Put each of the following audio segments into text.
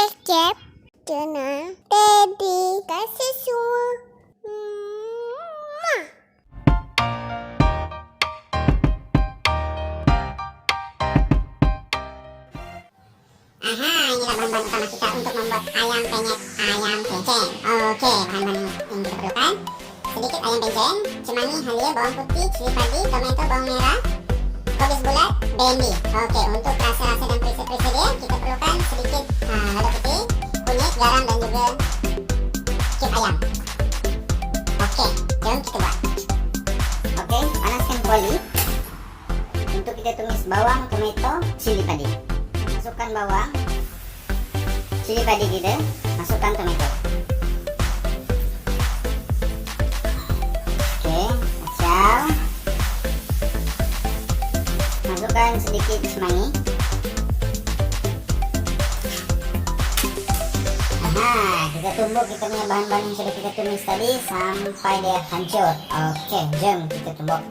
Cep, tenang, Daddy, kasih semua. Inilah bahan-bahan utama kita untuk membuat ayam penyet ayam pencen. Oke, bahan-bahan yang kita perlukan: sedikit ayam pencen, cemani, halia, bawang putih, cili padi, tomato, bawang merah, kobis bulat, bendi. Oke, untuk rasa-rasa dan perisa-perisa dia, kita perlukan sedikit lada putih, kunyit, garam, dan juga cube ayam. Oke, jom kita buat. Oke, panaskan kuali untuk kita tumis bawang, tomato, cili padi. Masukkan bawang, cili padi kita, masukkan tomato. Oke, kacau. Masukkan sedikit cemani. Kita tumbuk kita punya bahan-bahan yang sudah kita tumis tadi sampai dia hancur. Oke, jom kita tumbuk.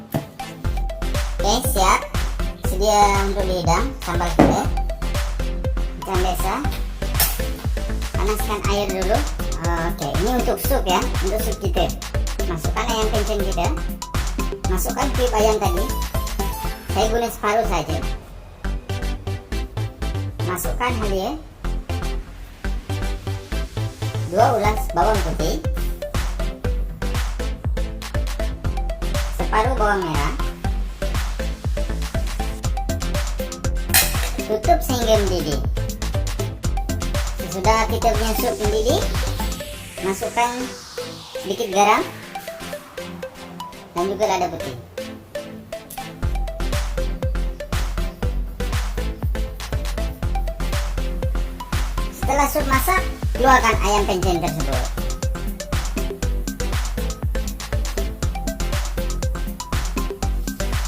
Oke, siap. Sedia untuk dihidang sambal kita. Macam biasa, panaskan air dulu. Oke, ini untuk sup ya, untuk sup kita. Masukkan ayam pencen kita, masukkan cube ayam tadi. Saya guna separuh saja. Masukkan halia, 2 ulas bawang putih, separuh bawang merah. Tutup sehingga mendidih. Sesudah kita punya sup mendidih, masukkan sedikit garam dan juga lada putih. Setelah sup masak, keluarkan ayam pencen tersebut.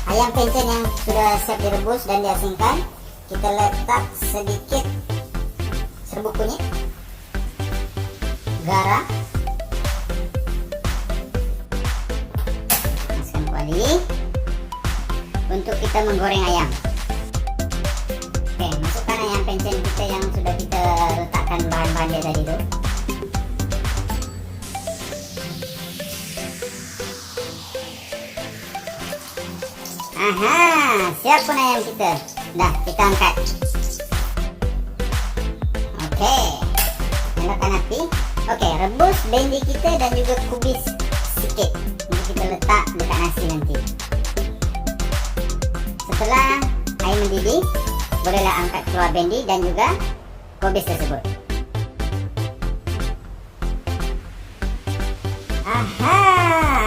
Ayam pencen yang sudah siap direbus dan diasinkan, kita letak sedikit serbuk kunyit, garam, masukkan kuali untuk kita menggoreng ayam. Oke, masukkan ayam pencen kita yang sudah kita letakkan bahan-bahan dia tadi tuh. Siap pun ayam kita. Dah, kita angkat. Oke, nyalakan api. Oke, rebus bendi kita dan juga kubis sedikit untuk kita letak dekat nasi nanti. Setelah air mendidih, bolehlah angkat keluar bendi dan juga kubis tersebut.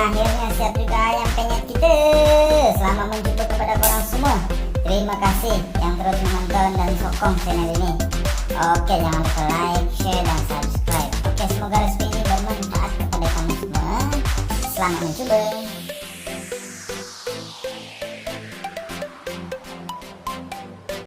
Akhirnya siap juga ayam penyet kita. Selamat mencoba kepada korang semua. Terima kasih yang terus menonton dan sokong channel ini. Oke, jangan lupa like, share, dan subscribe. Oke, semoga resep ini bermanfaat kepada kamu semua. Selamat mencoba.